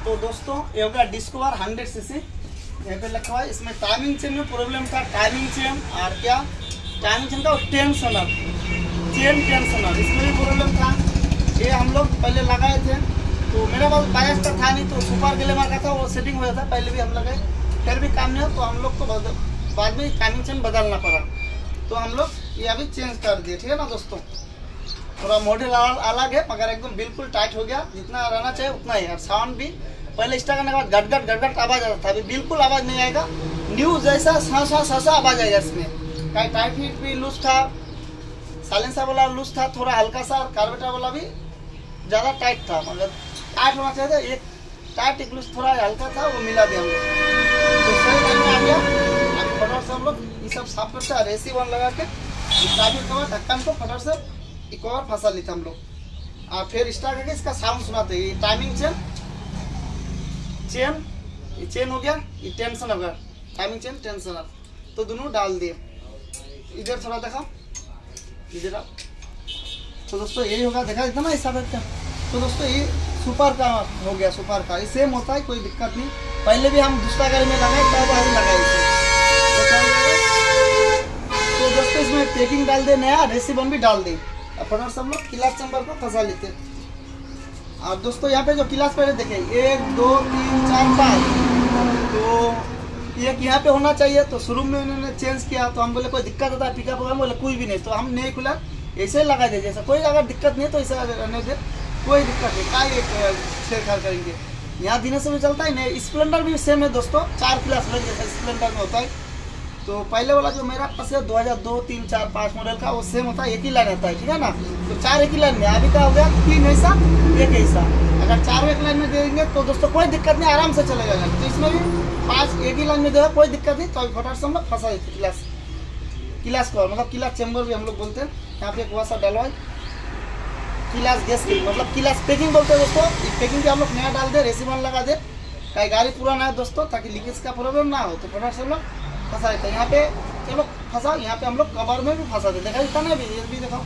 तो दोस्तों ये होगा डिस्कवर 100 सीसी, यहाँ पे लिखा हुआ है। इसमें टाइमिंग चेन में प्रॉब्लम था, टाइमिंग चेन और क्या टाइमिंग चेन का टेंशनर, चेन टेंशनर इसमें भी प्रॉब्लम था। ये हम लोग पहले लगाए थे तो मेरे पास बायस का था नहीं, तो सुपर ग्लैमर का था, वो सेटिंग हो जाता है। पहले भी हम लगाए फिर भी काम नहीं हो, तो हम लोग को बाद में टाइमिंग चेन बदलना पड़ा, तो हम लोग ये अभी चेंज कर दिए। ठीक है ना दोस्तों, थोड़ा मॉडल अलग है मगर एकदम बिल्कुल टाइट हो गया, जितना रहना चाहिए उतना ही। और साउंड भी पहले स्टार्ट करने के बाद गट आवाज आता था, अभी बिल्कुल आवाज नहीं आएगा, न्यू जैसा सा आवाज आएगा इसमें। कहीं टाइट हीट भी लूज था, साइलेंसर वाला लूज था थोड़ा हल्का सा, और कार्बोरेटर वाला भी ज़्यादा टाइट था, मगर टाइट होना चाहिए था। एक टाइट एक लूज थोड़ा हल्का था, वो मिला दिया हम लोग, तो सही टाइम में आ गया। अभी फटाफट से हम लोग ये सब साफ करते हैं, रेसी वन लगा के कवर ढक्कन को फटाफट से कवर फंसा लेते हम लोग, और फिर स्टार्ट करके इसका साउंड सुनाते हैं। ये टाइमिंग चेन हो गया, ये टेंशन हो गया, टाइमिंग चेन टेंशनर, तो दोनों डाल दिए। इधर थोड़ा देखा, इधर आप, तो दोस्तों यही होगा, देखा इतना हिसाब है। तो दोस्तों ये सुपर का हो गया, सुपर का ये सेम होता है, कोई दिक्कत नहीं। पहले भी हम दूसरा गाड़ी में लगाए तब अभी लगाए थे, तो दोस्तों इसमें पैकिंग डाल दे, नया रेसिबन भी डाल दे, अपना सब लोग क्लास चैम्बर को फंसा लेते। और दोस्तों यहाँ पे जो क्लास पहले देखे 1 2 3 4 5, तो ये यहाँ पे होना चाहिए, तो शुरू में उन्होंने चेंज किया, तो हम बोले कोई दिक्कत होता है पिकअप होगा, बोले कोई भी नहीं, तो हम नए कूलर ऐसे ही लगा दे, जैसा कोई अगर दिक्कत नहीं तो ऐसा रहने दे, कोई दिक्कत नहीं, क्या छेड़छाड़ करेंगे। यहाँ दिनों से भी चलता है नहीं। स्प्लेंडर भी सेम है दोस्तों, 4 क्लास जैसा स्प्लेंडर में होता है। तो पहले वाला जो मेरा पास है 2002 3 4 5 मॉडल का, वो सेम होता है, एक ही लाइन आता है, ठीक है ना। तो 4 एक ही लाइन में, अभी का हो गया 3 ऐसा 1 ऐसा। अगर 4 एक लाइन में देंगे तो दोस्तों कोई दिक्कत नहीं, आराम से चलेगा। तो इसमें भी 5 एक ही लाइन में देगा, कोई दिक्कत नहीं। तो अभी फटाफट से हम लोग फंसा देते क्लास को, मतलब क्लास चैम्बर भी हम लोग बोलते हैं। यहाँ पे एक वैसा डलवाए क्लास गैस की, मतलब क्लास पैकिंग बोलते हैं दोस्तों। इस पैकिंग के हम लोग नया डाल दे, रेसिबन लगा दे, कहीं गाड़ी पुराना है दोस्तों, ताकि लीकेज का प्रॉब्लम ना हो। तो फटाफट से हम लोग फंसा देते हैं। यहाँ पे चलो फंसा, यहाँ पे हम लोग कवर में भी फंसा देते, देखा इतना भी, ये भी दिखाओ,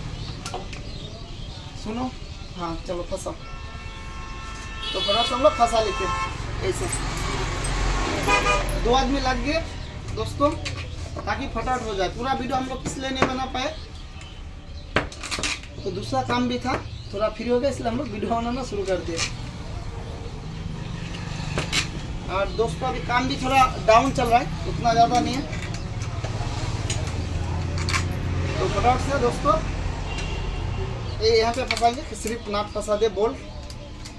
सुनो, हाँ चलो फंसा। तो फटाफट से हम लोग फंसा लेते हैं ऐसे, 2 आदमी लग गए दोस्तों, ताकि फटाफट हो जाए। पूरा वीडियो हम लोग इसलिए नहीं बना पाए, तो दूसरा काम भी था, थोड़ा फ्री हो गया, इसलिए हम लोग वीडियो बनाना शुरू कर दिए। और दोस्तों अभी काम भी थोड़ा डाउन चल रहा है, उतना ज़्यादा नहीं है। तो फटाफट से दोस्तों ये यहाँ पे फंसाएंगे, सिर्फ नाट फंसा दे, बोल्ट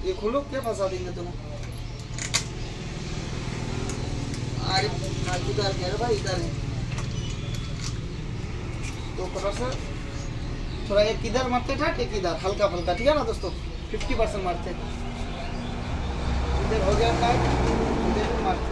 ये खोलो, क्या फंसा देंगे दोनों। अरे इधर है भाई, इधर है। तो फटाफट से थोड़ा एक इधर मारते था, एक इधर हल्का फुल्का, ठीक है ना दोस्तों, 50% मारते। इधर हो गया टाइट, इधर भी मारते।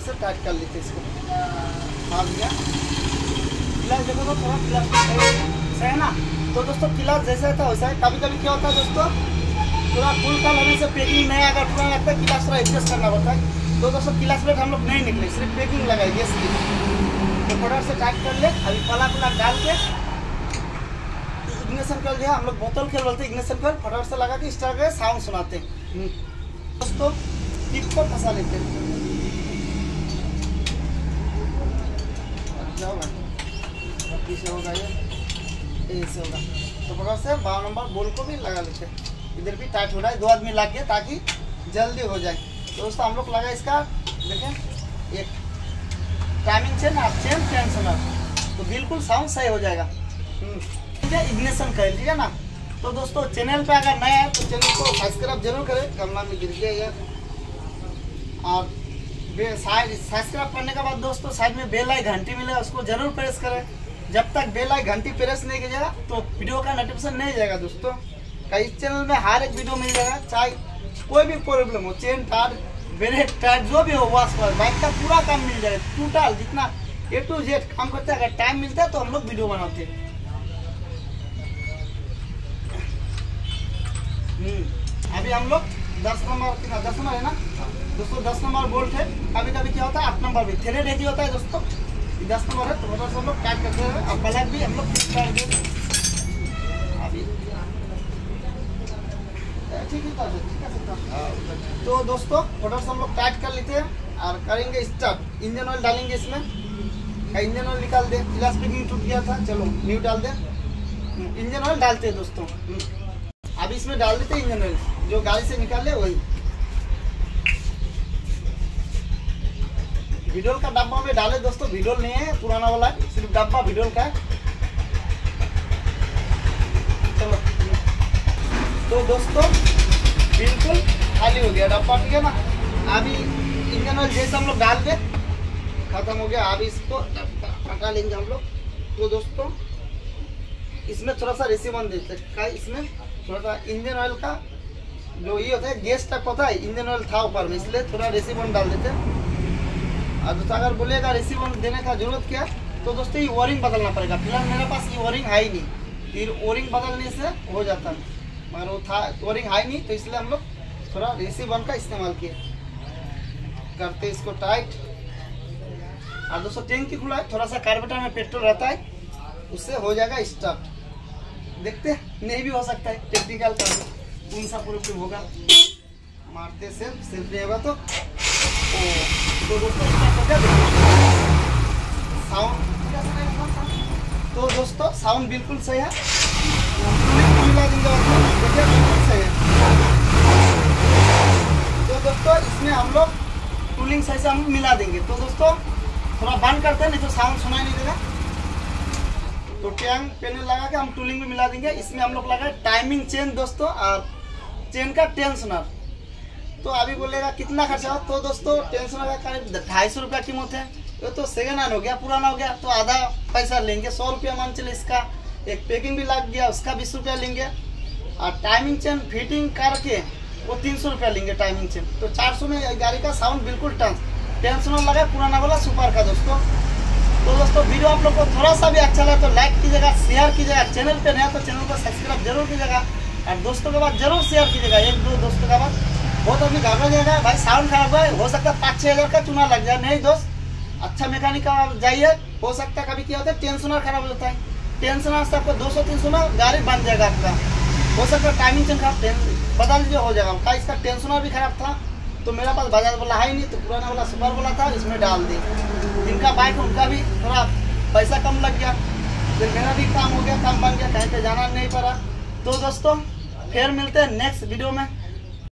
से टाइट कर लेते इसको, आ गया क्लास। देखो तो थोड़ा क्लास सही है ना। तो दोस्तों क्लास जैसा था वैसा है। कभी कभी क्या होता है दोस्तों, थोड़ा फुल का लगने से पैकिंग नहीं, अगर पूरा लगता है क्लास थोड़ा एडजस्ट करना पड़ता है। तो दोस्तों क्लास प्लेट हम लोग नहीं निकले, सिर्फ पैकिंग लगाई इसकी। तो फटाफट से टाइट कर ले। अभी पला डाल के इग्निशन कर दिया, हम लोग बोतल खेल बोलते इग्निशन कर, फटाफट से लगा के स्टार्ट कर साउंड सुनाते दोस्तों। टिप को फंसा लेते हैं, से होगा ये ऐसे होगा। तो फटाफट से 12 नंबर बोल को भी लगा लेते हैं। इधर भी टाइट हो रहा है, 2 आदमी लग गए ताकि जल्दी हो जाए। तो दोस्तों हम लोग लगा इसका, देखें एक टाइमिंग चेन और चेन टेंशनर, तो बिल्कुल साउंड सही हो जाएगा। इग्निशन कर लीजिए ना। तो दोस्तों चैनल पे अगर नया है तो चैनल को सब्सक्राइब जरूर करें, कमरा में गिर गया यार। और सब्सक्राइब करने के बाद दोस्तों साइड में बेल आई घंटी मिलेगा, उसको जरूर प्रेस करें। जब तक बेल आई घंटी प्रेस नहीं कीजिएगा तो वीडियो का नोटिफिकेशन नहीं जाएगा दोस्तों। कई चैनल में हर एक वीडियो मिल जाएगा, चाहे कोई भी प्रॉब्लम हो, चेन तार ब्रेक टायर जो भी हो वॉश पर बाइक का पूरा काम मिल जाए, टोटल जितना A to Z काम करते हैं। अगर टाइम मिलता है तो हम लोग वीडियो बनाते हैं। अभी हम लोग 10 नंबर है ना दोस्तों, 10 नंबर बोल्ट है। कभी कभी क्या होता है 8 नंबर भी थ्रेड एक ही होता है दोस्तों, 10 नंबर है तो मोटर से हम लोग टाइट करते हैं। और प्लग भी हम लोग फिक्स कर देते हैं। अभी ठीक है तो दोस्तों मोटर से हम लोग टाइट कर लेते हैं और करेंगे स्टार्ट। इंजन ऑयल डालेंगे इसमें, इंजन ऑयल निकाल दे, क्लच स्प्रिंग टूट गया था, चलो न्यू डाल दे। इंजन ऑयल डालते हैं दोस्तों। अभी इसमें डाल देते हैं इंजन ऑयल, जो गाड़ी से निकाले वही। विडोल का डब्बा में डाले दोस्तों, विडोल नहीं है पुराना वाला, सिर्फ डब्बा विडोल का है। चलो तो दोस्तों बिल्कुल खाली हो गया डब्बा, ठीक है ना। अभी इंजन ऑयल जैसे हम लोग डाल के खत्म हो गया। अभी इसको हटा लेंगे हम लोग। तो दोस्तों इसमें थोड़ा सा रेसिबन देते हैं, इसमें थोड़ा सा इंजन ऑयल का जो ये होता है गैस तक होता है, इंजन ऑयल था ऊपर में, इसलिए थोड़ा रेसिबन डाल देते हैं। और दोस्तों अगर बोलेगा रेसिबन देने का जरूरत क्या, तो दोस्तों ये वायरिंग बदलना पड़ेगा। फिलहाल मेरे पास ये वायरिंग है ही नहीं, फिर वायरिंग बदलने से हो जाता है, मगर वो था वायरिंग है नहीं, तो इसलिए हम लोग थोड़ा रेसिबन का इस्तेमाल किए। करते इसको टाइट। और दोस्तों टैंकी खुला है, थोड़ा सा कार्बोरेटर में पेट्रोल रहता है, उससे हो जाएगा स्टार्ट। देखते हैं नहीं भी हो सकता है, टेक्निकल का कौन सा प्रॉब्लम होगा। मारते सेल्फ नहीं होगा तो दोस्तों साउंड, तो दोस्तों साउंड बिल्कुल सही है। मिला देंगे बिल्कुल सही है। तो दोस्तों इसमें हम लोग टूलिंग सही से हम मिला देंगे। तो दोस्तों थोड़ा बंद करते हैं, नहीं तो साउंड सुनाई नहीं देगा। तो टैंक पैनल लगा के हम टूलिंग में मिला देंगे। इसमें हम लोग लगा टाइमिंग चेन दोस्तों, और चेन का टेंशनर। तो अभी बोलेगा कितना खर्चा हो, तो दोस्तों टेंशनर का करीब 250 रुपया कीमत है। ये तो सेकेंड हैंड हो गया, पुराना हो गया, तो आधा पैसा लेंगे, 100 रुपया मान चले। इसका एक पैकिंग भी लग गया, उसका 20 रुपया लेंगे। और टाइमिंग चेन फिटिंग करके वो 300 रुपया लेंगे टाइमिंग चेन। तो 400 में गाड़ी का साउंड बिल्कुल टेंशनर लगा, पुराना वाला सुपर का दोस्तों। तो दोस्तों वीडियो आप लोग को थोड़ा सा भी अच्छा लगा तो लाइक कीजिएगा, शेयर कीजिएगा। चैनल पे नया तो चैनल को सब्सक्राइब जरूर कीजिएगा, और दोस्तों के बाद जरूर शेयर कीजिएगा। 1-2 दोस्तों का बाद बहुत आदमी घबरा जाएगा, भाई साउंड खराब है, हो सकता है 5-6 हज़ार का चुना लग जाए। नहीं दोस्त, अच्छा मैकेनिक का जाइए, हो सकता है कभी क्या होता है टेंशनर खराब हो जाता है। टेंशनर से आपको 200-300 में गाड़ी बन जाएगा आपका। हो सकता है टाइमिंग चेन खराब बदल दीजिए, हो जाएगा। का इसका टेंशनर भी खराब था, तो मेरा पास बजाज वाला है ही नहीं, तो पुराना वाला सुपर वाला था, इसमें डाल दी। जिनका बाइक उनका भी थोड़ा पैसा कम लग गया, फिर मेरा भी काम हो गया, काम बन गया, कहीं पे जाना नहीं पड़ा। तो दोस्तों फिर मिलते हैं नेक्स्ट वीडियो में।